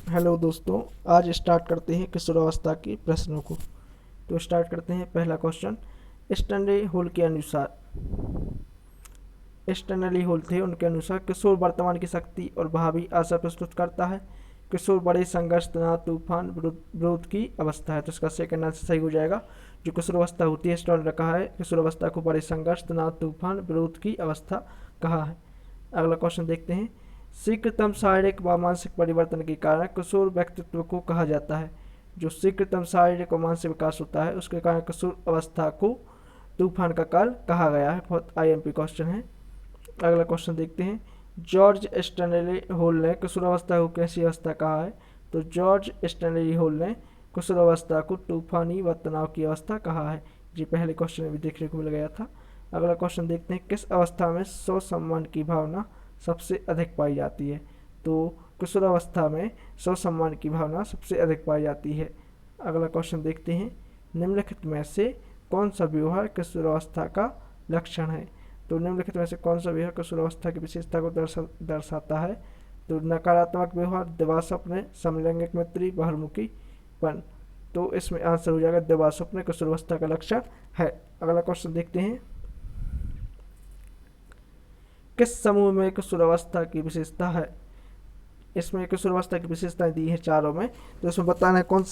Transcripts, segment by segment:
Hello दोस्तों, आज start करते हैं किशोरावस्था के प्रश्नों को। तो स्टार्ट करते हैं। पहला क्वेश्चन, स्टैनली होल के अनुसार, स्टैनली होल थे, उनके अनुसार किशोर वर्तमान की शक्ति और भावी आशा प्रस्तुत करता है। किशोर बड़े संघर्ष, तनाव, तूफान, विरोध की अवस्था है। तो इसका सेकंड आंसर सही हो जाएगा। जो किशोरावस्था होती है, स्टैनली ने कहा है किशोरावस्था को बड़े संघर्ष, तनाव, तूफान, विरोध की अवस्था कहा है। अगला क्वेश्चन देखते हैं। शीघ्रतम शारीरिक व मानसिक परिवर्तन के कारण किशोर व्यक्तित्व को कहा जाता है। जो शीघ्रतम शारीरिक और मानसिक विकास होता है, उसके कारण किशोर अवस्था को तूफान का काल कहा गया है। बहुत आईएमपी क्वेश्चन है। अगला क्वेश्चन देखते हैं। जॉर्ज स्टैनली होल ने किशोरावस्था को कैसी अवस्था कहा है? तो जॉर्ज स्टैनली होल ने किशोरावस्था को तूफानी व तनाव की अवस्था कहा है। जी पहले क्वेश्चन में भी देखने को मिल गया था। अगला क्वेश्चन देखते हैं। किस अवस्था में स्व सम्मान की भावना सबसे अधिक पाई जाती है? तो किशोरावस्था में स्व सम्मान की भावना सबसे अधिक पाई जाती है। अगला क्वेश्चन देखते हैं। निम्नलिखित में से कौन सा व्यवहार किशोरावस्था का लक्षण है? तो निम्नलिखित में से कौन सा व्यवहार किशोरावस्था की विशेषता को दर्शाता है? तो नकारात्मक व्यवहार, दिवास्वप्न, समलैंगिक मैत्री, बहिर्मुखीपन। तो इसमें आंसर हो जाएगा दिवास्वप्न किशोरावस्था का लक्षण है। अगला क्वेश्चन देखते हैं। किस समूह में किशोरावस्था की विशेषता है? इसमें किशोरावस्था की विशेषताएं दी हैं चारों में, तो इसमें बताना है कौन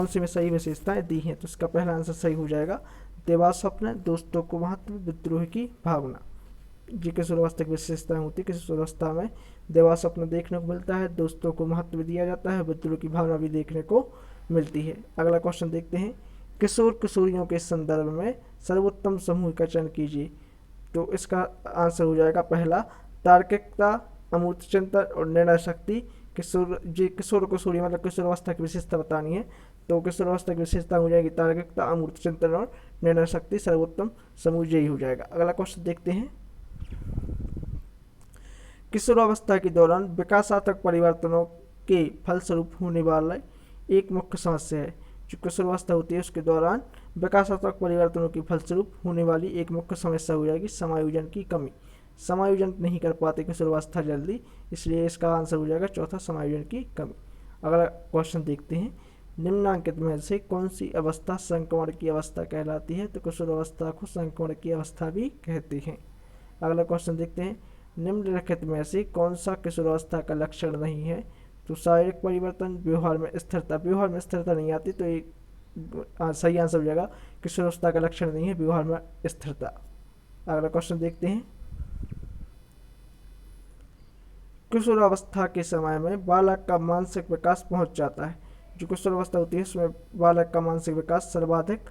सी में सही विशेषताएं दी हैं। तो इसका पहला आंसर सही हो जाएगा दिवास्वप्न, दोस्तों को महत्व, विद्रोह की भावना। जी किशोरावस्था की विशेषताएं होती है। किशोरावस्था में दिवास्वप्न देखने को मिलता है, दोस्तों को महत्व दिया जाता है, विद्रोह की भावना भी देखने को मिलती है। अगला क्वेश्चन देखते हैं। किशोर किशोरियों के संदर्भ में सर्वोत्तम समूह का चयन कीजिए। तो इसका आंसर हो जाएगा पहला तार्किकता, अमूर्त चिंतन और निर्णय शक्ति। किशोर किशोरी मतलब किशोरावस्था की विशेषता बतानी है, तो किशोरावस्था की विशेषता हो जाएगी तार्किकता, अमूर्त चिंतन और निर्णय शक्ति। सर्वोत्तम समूह यही हो जाएगा। अगला क्वेश्चन देखते हैं। किशोरावस्था के दौरान विकासात्मक परिवर्तनों के फलस्वरूप होने वाला एक मुख्य समस्या है। जो किशोरावस्था होती है उसके दौरान विकासात्मक परिवर्तनों के फलस्वरूप होने वाली एक मुख्य समस्या हो जाएगी समायोजन की कमी। समायोजन नहीं कर पाते किशोरावस्था जल्दी, इसलिए इसका आंसर हो जाएगा चौथा, समायोजन की कमी। अगला क्वेश्चन देखते हैं। निम्नांकित में से कौन सी अवस्था संक्रमण की अवस्था कहलाती है? तो किशोरावस्था को संक्रमण की अवस्था भी कहते हैं। अगला क्वेश्चन देखते हैं। निम्नलिखित में से कौन सा किशोरावस्था का लक्षण नहीं है? तो शारीरिक परिवर्तन, व्यवहार में स्थिरता। व्यवहार में स्थिरता नहीं आती, तो एक सही आंसर हो जाएगा किशोरावस्था का लक्षण नहीं है व्यवहार में स्थिरता। अगला क्वेश्चन देखते हैं। किशोरावस्था के समय में बालक का मानसिक विकास पहुंच जाता है। जो किशोरावस्था होती है उसमें बालक का मानसिक विकास सर्वाधिक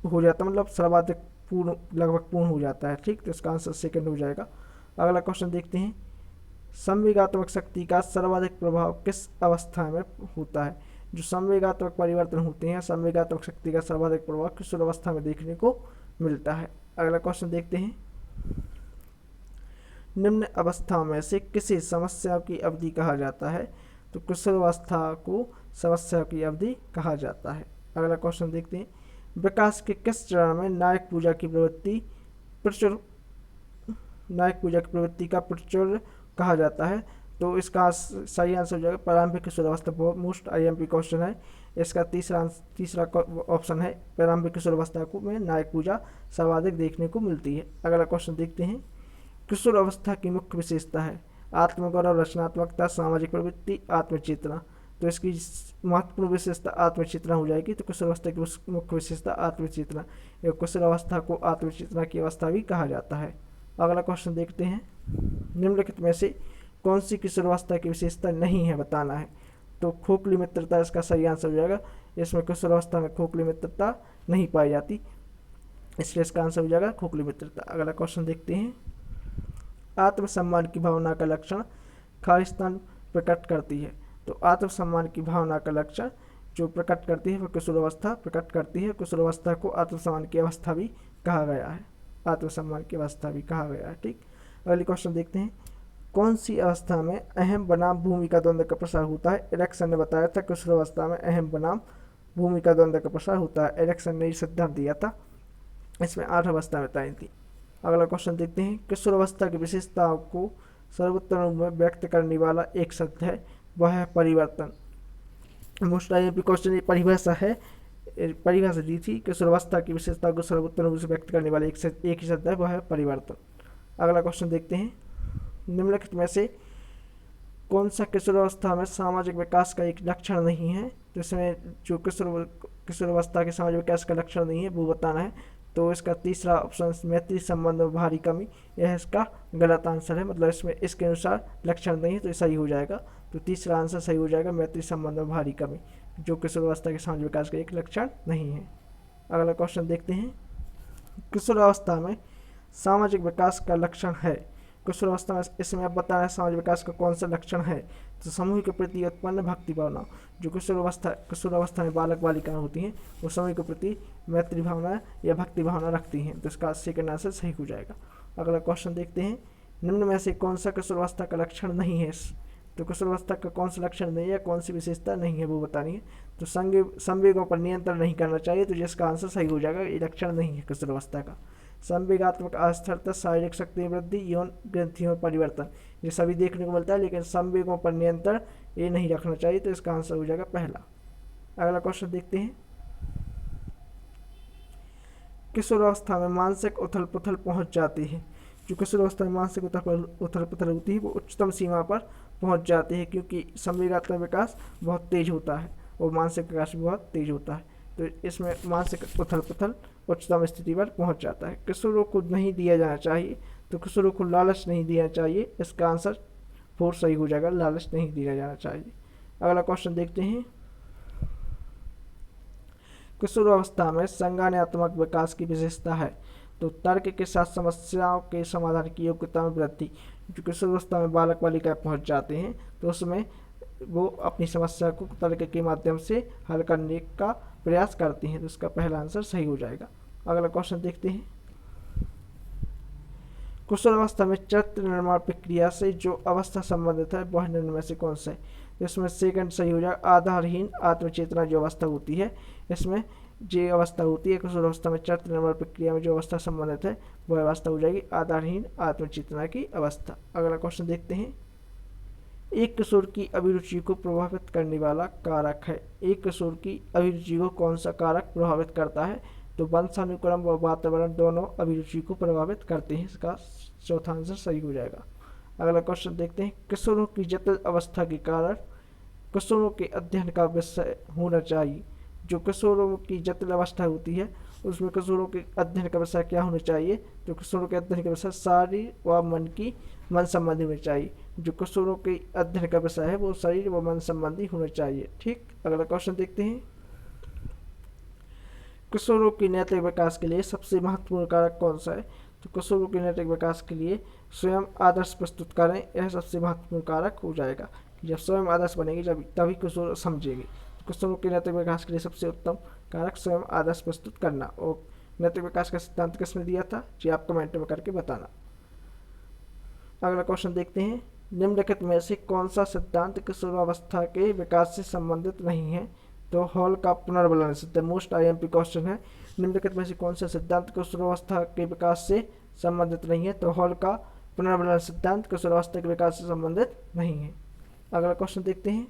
हो जाता है, मतलब सर्वाधिक पूर्ण, लगभग पूर्ण हो जाता है। ठीक, तो इसका आंसर सेकंड हो जाएगा। अगला क्वेश्चन देखते हैं। संवेगात्मक शक्ति का सर्वाधिक प्रभाव किस अवस्था में होता है? जो संवेगात्मक परिवर्तन होते हैं, संवेगात्मक शक्ति का सर्वाधिक प्रभाव किशोरावस्था में देखने को मिलता है। अगला क्वेश्चन देखते हैं। निम्न अवस्था में से किसी समस्या की अवधि कहा जाता है? तो किशोरावस्था को समस्या की अवधि कहा जाता है। अगला क्वेश्चन देखते हैं। विकास के किस चरण में नायक पूजा की प्रवृत्ति प्रचुर नायक पूजा की प्रवृत्ति का प्रचुर कहा जाता है? तो इसका सही आंसर हो जाएगा प्रारंभिक किशोरावस्था। बहुत मोस्ट आईएमपी क्वेश्चन है। इसका तीसरा ऑप्शन है प्रारंभिक किशोरावस्था को में नायक पूजा सर्वाधिक देखने को मिलती है। अगला क्वेश्चन देखते हैं। किशोरावस्था की मुख्य विशेषता है आत्मगौरव, रचनात्मकता, सामाजिक प्रवृत्ति, आत्मचेतना। तो इसकी महत्वपूर्ण विशेषता आत्मचेतना हो जाएगी। तो किशोरावस्था की मुख्य विशेषता आत्मचेतना। किशोरावस्था को आत्मचेतना की अवस्था भी कहा जाता है। अगला क्वेश्चन देखते हैं। निम्नलिखित में से कौन सी किशोरावस्था की विशेषता नहीं है बताना है? तो खोखली मित्रता इसका सही आंसर हो जाएगा। इसमें किशोरावस्था में खोखली मित्रता नहीं पाई जाती, इसलिए इसका आंसर हो जाएगा खोखली मित्रता। अगला क्वेश्चन देखते हैं। आत्मसम्मान की भावना का लक्षण खालिस्तान प्रकट करती है। तो आत्मसम्मान की भावना का लक्षण जो प्रकट करती है वह किशोरावस्था प्रकट करती है। किशोरावस्था को आत्मसम्मान की अवस्था भी कहा गया है, आत्मसम्मान की अवस्था भी कहा गया है। ठीक, अगले क्वेश्चन देखते हैं। कौन सी अवस्था में अहम बनाम भूमिका द्वंद्व का प्रसार होता है? एरिक्सन ने बताया था किशोरावस्था में अहम बनाम भूमिका द्वंद्व का प्रसार होता है। एरिक्सन ने सिद्धांत दिया था। इसमें 8 अवस्था बताई थी। अगला क्वेश्चन देखते हैं। किशोरावस्था की विशेषताओं को सर्वोत्तम रूप में व्यक्त करने वाला एक शब्द है, वह है परिवर्तन। मोस्ट आईएमपी क्वेश्चन ये परिभाषा है, परिभाषा दी थी किशोरावस्था की विशेषता को सर्वोत्तम रूप से व्यक्त करने वाले एक ही शब्द है, वह है परिवर्तन। अगला क्वेश्चन देखते हैं, निम्नलिखित में से कौन सा किशोरावस्था में सामाजिक विकास का एक लक्षण नहीं है। तो इसमें जो किशोरावस्था के सामाजिक विकास का लक्षण नहीं है वो बताना है। तो इसका तीसरा ऑप्शन मैत्री संबंध में भारी कमी, यह इसका गलत आंसर है, मतलब इसमें इसके अनुसार लक्षण नहीं है तो सही हो जाएगा। तो तीसरा आंसर सही हो जाएगा, मैत्री संबंध में भारी कमी, जो किशोरावस्था के सामाजिक विकास का एक लक्षण नहीं है। अगला क्वेश्चन देखते हैं, किशोरावस्था में सामाजिक विकास का लक्षण है। किशोरावस्था में इसमें अब बताना है सामाजिक विकास का कौन सा लक्षण है। तो समूह के प्रति उत्पन्न भक्ति भावना, जो किशोरावस्था में बालक बालिकाएं होती हैं वो समूह के प्रति मैत्री भावना या भक्ति भावना रखती हैं, तो इसका सेकंड आंसर सही हो जाएगा। अगला क्वेश्चन देखते हैं, निम्न में से कौन सा किशोरावस्था का लक्षण नहीं है। तो किशोरावस्था का कौन सा लक्षण नहीं है, कौन सी विशेषता नहीं है वो बतानी है। तो संवेगों पर नियंत्रण नहीं करना चाहिए, तो जिसका आंसर सही हो जाएगा, ये लक्षण नहीं है किशोरावस्था का। संवेगात्मक अस्थिरता, शारीरिक शक्ति वृद्धि, यौन ग्रंथियों में परिवर्तन, ये सभी देखने को मिलता है, लेकिन संवेगों पर नियंत्रण ये नहीं रखना चाहिए, तो इसका आंसर हो जाएगा पहला। अगला क्वेश्चन देखते हैं, किशोरावस्था में मानसिक उथल पुथल पहुंच जाती है। जो किशोरावस्था में मानसिक उथल पुथल होती है वो उच्चतम सीमा पर पहुंच जाती है, क्योंकि संवेगात्मक विकास बहुत तेज होता है और मानसिक विकास भी बहुत तेज होता है, तो इसमें मानसिक उथल पुथल उच्चतम स्थिति पर पहुंच जाता है। किशोरों को नहीं दिया जाना चाहिए, तो किशोरों को लालच नहीं देना चाहिए, इसका आंसर 4 सही हो जाएगा, लालच नहीं दिया जाना चाहिए। अगला क्वेश्चन देखते हैं, किशोरावस्था में संज्ञानात्मक विकास की विशेषता है। तो तर्क के साथ समस्याओं के समाधान की योग्यता में वृद्धि, जो किशोरावस्था में बालक बालिकाएं पहुंच जाते हैं तो उसमें वो अपनी समस्या को तर्क के माध्यम से हल करने का प्रयास करती हैं, तो उसका पहला आंसर सही हो जाएगा। अगला क्वेश्चन देखते हैं, किशोरावस्था में चरित्र निर्माण प्रक्रिया से जो अवस्था संबंधित है वह निम्न में से कौन सा है। इसमें सेकंड सही हो जाएगा, आधारहीन आत्मचेतना जो अवस्था होती है, इसमें जो अवस्था होती है किशोरावस्था में चरित्र निर्माण प्रक्रिया में जो अवस्था संबंधित है वह अवस्था हो जाएगी आधारहीन आत्मचेतना की अवस्था। अगला क्वेश्चन देखते हैं, एक किशोर की अभिरुचि को प्रभावित करने वाला कारक है। एक किशोर की अभिरुचि को कौन सा कारक प्रभावित करता है। तो वंशानुक्रम व वातावरण दोनों अभिरुचि को प्रभावित करते हैं, इसका चौथा आंसर सही हो जाएगा। अगला क्वेश्चन देखते हैं, किशोरों की जटिल अवस्था के कारण किशोरों के अध्ययन का विषय होना चाहिए। जो किशोरों की जटिल अवस्था होती है उसमें किशोरों के अध्ययन का विषय क्या होना चाहिए। तो किशोरों के अध्ययन का विषय शरीर व मन संबंधी होना चाहिए। जो किशोरों के अध्ययन का विषय है वो शरीर व मन संबंधी होना चाहिए। ठीक, अगला क्वेश्चन देखते हैं, किशोरों की नैतिक विकास के लिए सबसे महत्वपूर्ण कारक कौन सा है। तो किशोरों के नैतिक विकास के लिए स्वयं आदर्श प्रस्तुत करें, यह सबसे महत्वपूर्ण कारक हो जाएगा। जब स्वयं आदर्श बनेगी जब तभी किशोर समझेगी। तो किशोरों के नैतिक विकास के लिए सबसे उत्तम कारक स्वयं आदर्श प्रस्तुत करना। और नैतिक विकास का सिद्धांत किसने दिया था जी, आप कमेंट में करके बताना। अगला क्वेश्चन देखते हैं, निम्नलिखित में से कौन सा सिद्धांत किशोरावस्था के विकास से संबंधित नहीं है। तो हॉल का पुनर्बलन सिद्धांत मोस्ट आईएमपी क्वेश्चन है। निम्नलिखित में से कौन सा सिद्धांत किशोरावस्था के विकास से संबंधित नहीं है। तो हॉल का पुनर्बलन सिद्धांत किशोरावस्था के विकास से संबंधित नहीं है। अगला क्वेश्चन देखते हैं,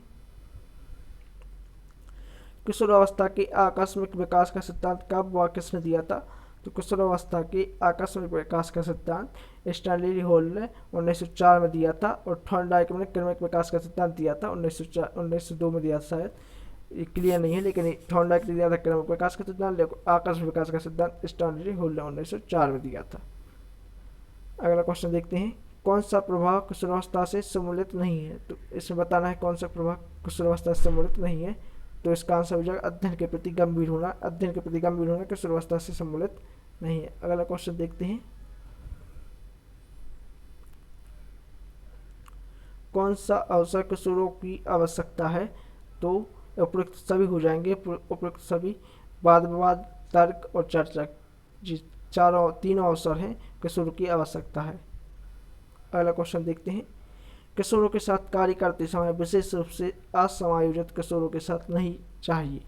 किशोरावस्था के आकस्मिक विकास का सिद्धांत कब व किसने दिया था। तो किशोरावस्था के आकस्मिक विकास का सिद्धांत स्टैनली हॉल ने 1904 में दिया था और थॉर्नडाइक ने क्रमिक विकास का सिद्धांत दिया था 1902 में दिया था। शायद ये क्लियर नहीं है, लेकिन थॉर्नडाइक ने दिया था क्रमिक विकास का सिद्धांत, लेकिन आकस्मिक विकास का सिद्धांत स्टैनली हॉल ने 1904 में दिया था। अगला क्वेश्चन देखते हैं, कौन सा प्रभाव किशोरावस्था से सम्मिलित नहीं है। तो इसमें बताना है कौन सा प्रभाव किशोरावस्था से सम्मिलित नहीं है। तो इसका आंसर हो जाएगा अध्ययन के प्रति गंभीर होना। अध्ययन के प्रति गंभीर होना किशोरावस्था से सम्मिलित नहीं है। अगला क्वेश्चन देखते हैं, कौन सा अवसर किशोरों की आवश्यकता है। तो उपयुक्त सभी हो जाएंगे, उपयुक्त सभी वाद विवाद तर्क और चर्चा जी तीनों अवसर हैं किशोरों की आवश्यकता है। अगला क्वेश्चन देखते हैं, किशोरों के साथ कार्य करते समय विशेष रूप से असमायोजित किशोरों के साथ नहीं चाहिए।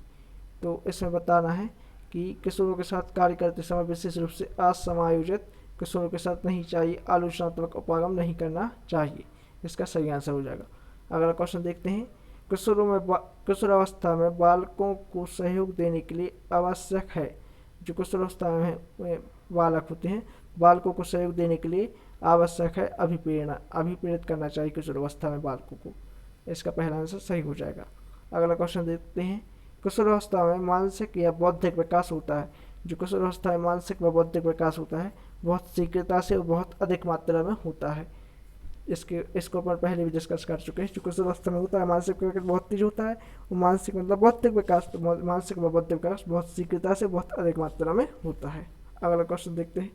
तो इसमें बताना है कि किशोरों के साथ कार्य करते समय विशेष रूप से असमायोजित किशोरों के साथ नहीं चाहिए, आलोचनात्मक उपागम नहीं करना चाहिए, इसका सही आंसर हो जाएगा। अगला क्वेश्चन देखते हैं, किशोरावस्था में बालकों को सहयोग देने के लिए आवश्यक है। जो किशोरावस्था में बालक होते हैं, बालकों को सहयोग देने के लिए आवश्यक है अभिप्रेरणा। अभिप्रेरित करना चाहिए किशोरावस्था में बालकों को। इसका पहला आंसर सही हो जाएगा। अगला क्वेश्चन देखते हैं। किशोरावस्था में मानसिक या बौद्धिक विकास होता है। जो किशोरावस्था में मानसिक व बौद्धिक विकास होता है बहुत शीघ्रता से और बहुत अधिक मात्रा में होता है। इसको अपन पहले भी डिस्कस कर चुके हैं। जो किशोरावस्था में होता है मानसिक विकास बहुत तेज होता है, और मानसिक मतलब बौद्धिक विकास, तो मानसिक व बौद्धिक विकास बहुत शीघ्रता से बहुत अधिक मात्रा में होता है। अगला क्वेश्चन देखते हैं।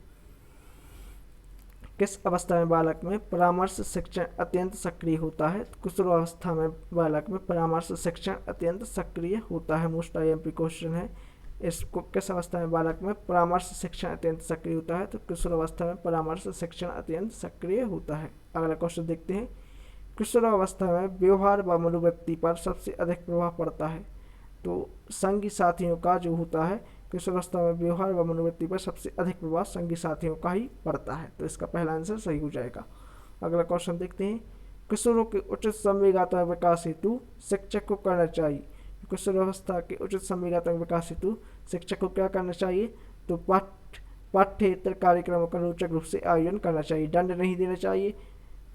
किस अवस्था में बालक में परामर्श शिक्षण अत्यंत सक्रिय होता है। किशोरावस्था में बालक में परामर्श शिक्षण अत्यंत सक्रिय होता है। मोस्ट IMP क्वेश्चन है। इसको किस अवस्था में बालक में परामर्श शिक्षण अत्यंत सक्रिय होता है, तो किशोरावस्था में परामर्श शिक्षण अत्यंत सक्रिय होता है। अगला क्वेश्चन देखते हैं। किशोरावस्था में व्यवहार व मनोवृत्ति पर सबसे अधिक प्रभाव पड़ता है। तो संगी साथियों का जो होता है, किशोरावस्था में व्यवहार व मनोवृत्ति पर सबसे अधिक प्रभाव संगी साथियों का ही पड़ता है। तो इसका पहला आंसर सही हो जाएगा। अगला क्वेश्चन देखते हैं। किशोरों के उचित संवेगात्मक विकास हेतु शिक्षक को करना चाहिए। किशोरावस्था के उचित संवेगात्मक विकास हेतु शिक्षक को क्या करना चाहिए, तो पाठ्येतर कार्यक्रमों का रोचक रूप से आयोजन करना चाहिए। दंड नहीं देना चाहिए।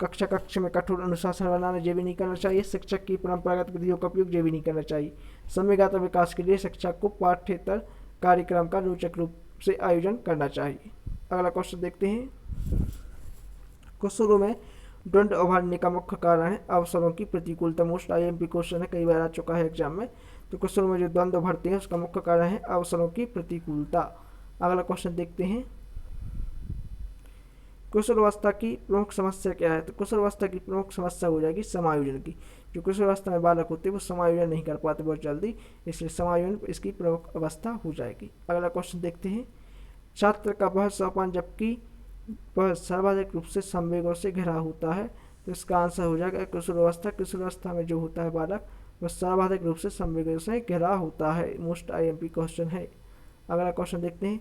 कक्ष में कठोर अनुशासन बनाना, ये भी नहीं करना चाहिए। शिक्षक की परंपरागत विधियों का उपयोग, ये भी नहीं करना चाहिए। संवेगात्मक विकास के लिए शिक्षक को पाठ्येतर कार्यक्रम का रोचक रूप से आयोजन करना चाहिए। अगला क्वेश्चन देखते हैं। किशोरों में द्वंद्व उभरने का मुख्य कारण है अवसरों की प्रतिकूलता। मोस्ट IMP क्वेश्चन है, कई बार आ चुका है एग्जाम में। तो किशोरों में जो द्वंद्व उभरते हैं उसका मुख्य कारण है अवसरों की प्रतिकूलता। अगला क्वेश्चन देखते हैं। किशोरावस्था की प्रमुख समस्या क्या है, तो किशोरावस्था की प्रमुख समस्या हो जाएगी समायोजन की। जो किशोरावस्था में बालक होते हैं वो समायोजन नहीं कर पाते बहुत जल्दी, इसलिए समायोजन इसकी प्रमुख अवस्था हो जाएगी। अगला क्वेश्चन देखते हैं। छात्र का वह सोपान जबकि वह सर्वाधिक रूप से संवेगों से घिरा होता है, तो इसका आंसर हो जाएगा किशोरावस्था। किशोरावस्था में जो होता है बालक वह सर्वाधिक रूप से संवेगों से घिरा होता है। मोस्ट IMP क्वेश्चन है। अगला क्वेश्चन देखते हैं।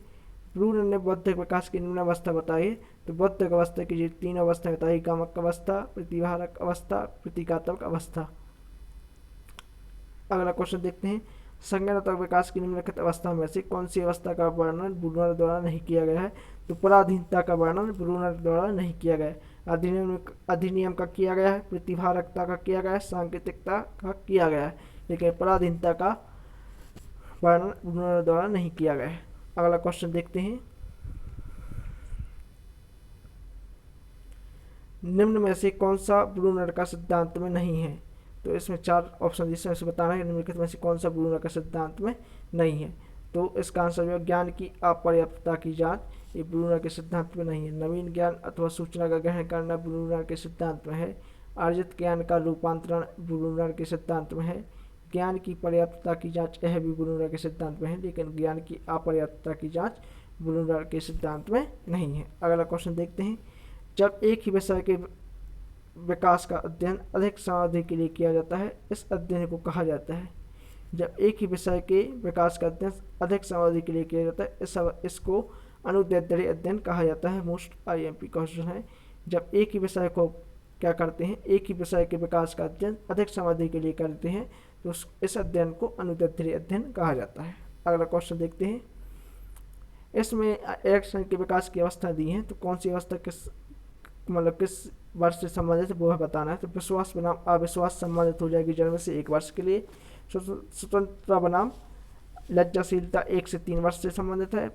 ब्रूनर ने बौद्धिक विकास की निम्न अवस्था बताई है। तो बौद्धिक अवस्था की जो तीन अवस्था बताई, कामक अवस्था, प्रतिभारक अवस्था, प्रतीकात्मक अवस्था। अगला क्वेश्चन देखते हैं। संज्ञानात्मक विकास की निम्नलिखित अवस्था में से कौन सी अवस्था का वर्णन ब्रूनर द्वारा नहीं किया गया है, तो पराधीनता का वर्णन ब्रूनर द्वारा नहीं किया गया है। अधिनियम का किया गया है, प्रतिभारकता का किया गया है, सांकेतिकता का किया गया है, लेकिन पराधीनता का वर्णन ब्रूनर द्वारा नहीं किया गया है। अगला क्वेश्चन देखते हैं। निम्न में से कौन सा ब्रूनर का सिद्धांत में नहीं है, तो इसमें चार ऑप्शन जिसमें से बताना है निम्नलिखित में से कौन सा ब्रूनर का सिद्धांत में नहीं है। तो इसका आंसर जो ज्ञान की अपर्याप्तता की जांच, ये ब्रूनर के सिद्धांत में नहीं है। नवीन ज्ञान अथवा सूचना का ग्रहण करना ब्रूनर के सिद्धांत में है। अर्जित ज्ञान का रूपांतरण ब्रूनर के सिद्धांत में है। ज्ञान की पर्याप्तता की जांच, यह भी ब्रूनर के सिद्धांत में है, लेकिन ज्ञान की अपर्याप्तता की जांच ब्रूनर के सिद्धांत में नहीं है। अगला क्वेश्चन देखते हैं। जब एक ही विषय के विकास का अध्ययन अधिक समाधि के लिए किया जाता है, इस अध्ययन को कहा जाता है। जब एक ही विषय के विकास का अध्ययन अधिक समाधि के लिए किया जाता है, इसको अनुदैर्ध्य अध्ययन कहा जाता है। मोस्ट IMP क्वेश्चन है। जब एक ही विषय को क्या करते हैं, एक ही विषय के विकास का अध्ययन अधिक समाधि के लिए करते हैं, तो इस अध्ययन को अनुदैर्ध्य अध्ययन कहा जाता है। अगला क्वेश्चन देखते हैं। इसमें इलेक्ट्रॉन के विकास की अवस्था दी है, तो कौन सी अवस्था किस वर्ष से संबंधित है वो बताना है। तो विश्वास बनाम अविश्वास संबंधित हो जाएगी जन्म से 1 वर्ष के लिए। स्वतंत्रता बनाम लज्जाशीलता 1 से 3 वर्ष से संबंधित है।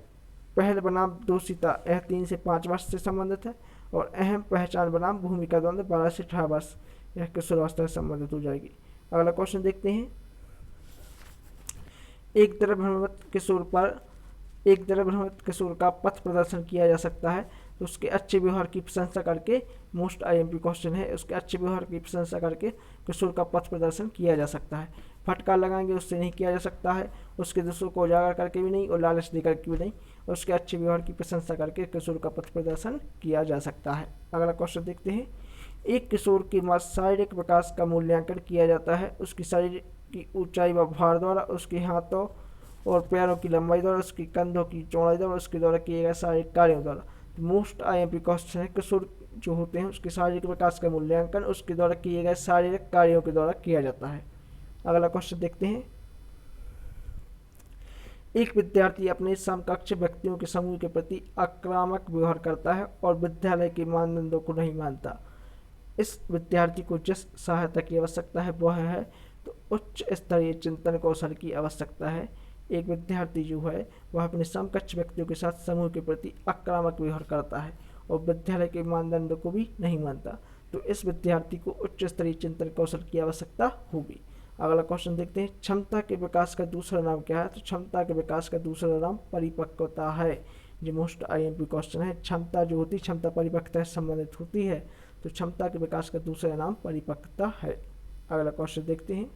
पहल बनाम दोषिता यह 3 से 5 वर्ष से संबंधित है। और अहम पहचान बनाम भूमिका द्वंद्व 12 से 18 वर्ष, यह किशोरावस्था से संबंधित हो जाएगी। अगला क्वेश्चन देखते हैं। एक तरफ भ्रमित किशोर का पथ प्रदर्शन किया जा सकता है, तो उसके अच्छे व्यवहार की प्रशंसा करके, मोस्ट IMP क्वेश्चन है, उसके अच्छे व्यवहार की प्रशंसा करके किशोर का पथ प्रदर्शन किया जा सकता है। फटकार लगाएंगे उससे नहीं किया जा सकता है, उसके दोषों को उजागर करके भी नहीं और लालच देकर के भी नहीं, उसके अच्छे व्यवहार की प्रशंसा करके किशोर का पथ प्रदर्शन किया जा सकता है। अगला क्वेश्चन देखते हैं। एक किशोर के शारीरिक विकास का मूल्यांकन किया जाता है उसकी शरीर की ऊंचाई व भार द्वारा, उसके हाथों और पैरों की लंबाई द्वारा, उसकी कंधों की चौड़ाई द्वारा, उसके द्वारा किए गए शारीरिक कार्यों द्वारा। तो मोस्ट IMP क्वेश्चन है। किशोर जो होते हैं उसके शारीरिक विकास का मूल्यांकन उसके द्वारा किए गए शारीरिक कार्यों के द्वारा किया जाता है। अगला क्वेश्चन देखते हैं। एक विद्यार्थी अपने समकक्ष व्यक्तियों के समूह के प्रति आक्रामक व्यवहार करता है और विद्यालय के मानदंडों को नहीं मानता। इस विद्यार्थी को जिस सहायता की आवश्यकता है वह है तो उच्च स्तरीय चिंतन कौशल की आवश्यकता है। एक विद्यार्थी जो है वह अपने समकक्ष व्यक्तियों के साथ समूह के प्रति आक्रामक व्यवहार करता है और विद्यालय के मानदंडों को भी नहीं मानता, तो इस विद्यार्थी को उच्च स्तरीय चिंतन कौशल की आवश्यकता होगी। अगला क्वेश्चन देखते हैं। क्षमता के विकास का दूसरा नाम क्या है? तो क्षमता के विकास का दूसरा नाम परिपक्वता है। जो मोस्ट IMP क्वेश्चन है। क्षमता जो होती है, क्षमता परिपक्वता से संबंधित होती है, तो क्षमता के विकास का दूसरा नाम परिपक्वता है। अगला क्वेश्चन देखते हैं।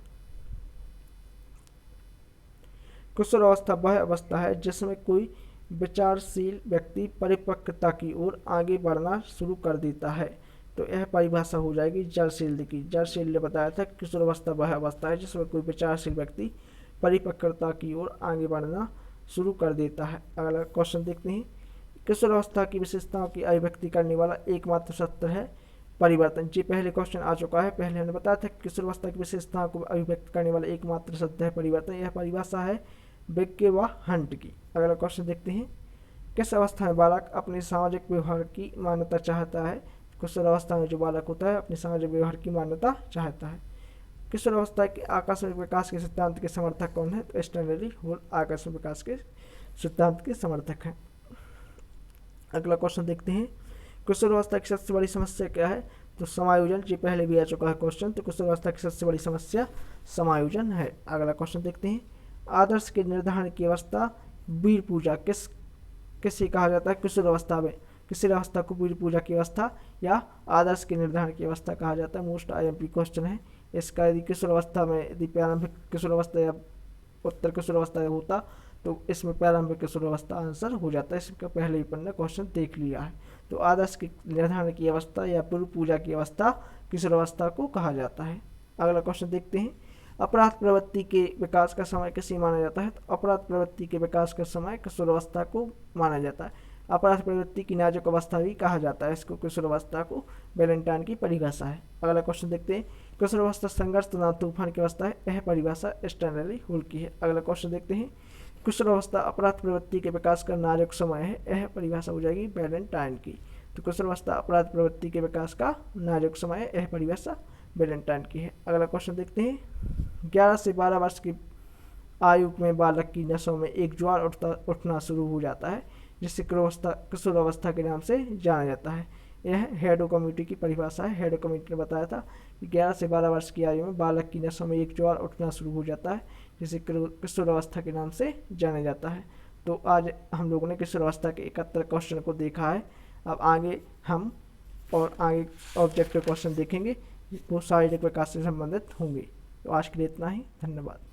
किशोर अवस्था वह अवस्था है जिसमें कोई विचारशील व्यक्ति परिपक्वता की ओर आगे बढ़ना शुरू कर देता है, तो यह परिभाषा हो जाएगी जड़शील की। जड़शील ने बताया था किशोर अवस्था वह अवस्था है जिसमें कोई विचारशील व्यक्ति परिपक्वता की ओर आगे बढ़ना शुरू कर देता है। अगला क्वेश्चन देखते हैं। किशोर अवस्था की विशेषताओं की अभिव्यक्ति करने वाला एकमात्र सत्य है परिवर्तन। जी पहले क्वेश्चन आ चुका है। पहले हमने बताया था किशोर अवस्था की विशेषताओं को अभिव्यक्त करने वाला एकमात्र शब्द है परिवर्तन। यह परिभाषा है बेके व हंट की। अगला क्वेश्चन देखते हैं। किस अवस्था में बालक अपने सामाजिक व्यवहार की मान्यता चाहता है? किशोर अवस्था में जो बालक होता है अपने सामाजिक व्यवहार की मान्यता चाहता है। किशोर अवस्था के आकस्मिक विकास के सिद्धांत के समर्थक कौन है? तो स्टैनली होल आकस्मिक विकास के सिद्धांत के समर्थक हैं। अगला क्वेश्चन देखते हैं। किशोर अवस्था की सबसे बड़ी समस्या क्या है? तो समायोजन। जी पहले भी आ चुका है क्वेश्चन। तो किशोर अवस्था की सबसे बड़ी समस्या समायोजन है। अगला क्वेश्चन देखते हैं। आदर्श के निर्धारण की अवस्था वीर पूजा किसे कहा जाता है? किशोर अवस्था में किशोर अवस्था को वीर पूजा की अवस्था या आदर्श के निर्धारण की अवस्था कहा जाता है। मोस्ट IMP क्वेश्चन है इसका। यदि किशोर अवस्था में यदि प्रारंभिक किशोर अवस्था या उत्तर किशोर अवस्था होता तो इसमें प्रारंभिक किशोर अवस्था आंसर हो जाता है। इसका पहले ही पन्ना क्वेश्चन देख लिया है। तो आदर्श के निर्धारण की अवस्था या पूर्व पूजा की अवस्था किशोर अवस्था को कहा जाता है। अगला क्वेश्चन देखते हैं। अपराध प्रवृत्ति के विकास का समय किसे माना जाता है? तो अपराध प्रवृत्ति के विकास का समय किशोर अवस्था को माना जाता है। अपराध प्रवृत्ति की नाजुक अवस्था भी कहा जाता है इसको। किशोर अवस्था को वैलेंटाइन की परिभाषा है। अगला क्वेश्चन देखते हैं। किशोर अवस्था संघर्ष तनाव तूफान की अवस्था है। यह परिभाषा स्टैनली होल की है। अगला क्वेश्चन देखते हैं। किशोर अवस्था अपराध प्रवृत्ति के विकास का नाजुक समय है। यह परिभाषा हो जाएगी वैलेंटाइन की। तो किशोर अवस्था अपराध प्रवृत्ति के विकास का नाजुक समय है। यह परिभाषा वैलेंटाइन की है। अगला क्वेश्चन देखते हैं। 11 से 12 वर्ष की आयु में बालक की नसों में एक ज्वार उठना शुरू हो जाता है जिससे किशोर अवस्था के नाम से जाना जाता है। यह हेडो कमेटी की परिभाषा है। हेडो कमेटी ने बताया था कि 11 से 12 वर्ष की आयु में बालक की नसों में एक ज्वार उठना शुरू हो जाता है जिसे किशोर अवस्था के नाम से जाना जाता है। तो आज हम लोगों ने किशोर अवस्था के 71 क्वेश्चन को देखा है। अब आगे हम आगे ऑब्जेक्टिव क्वेश्चन देखेंगे, वो शारीरिक विकास से संबंधित होंगे। तो आज के लिए इतना ही। धन्यवाद।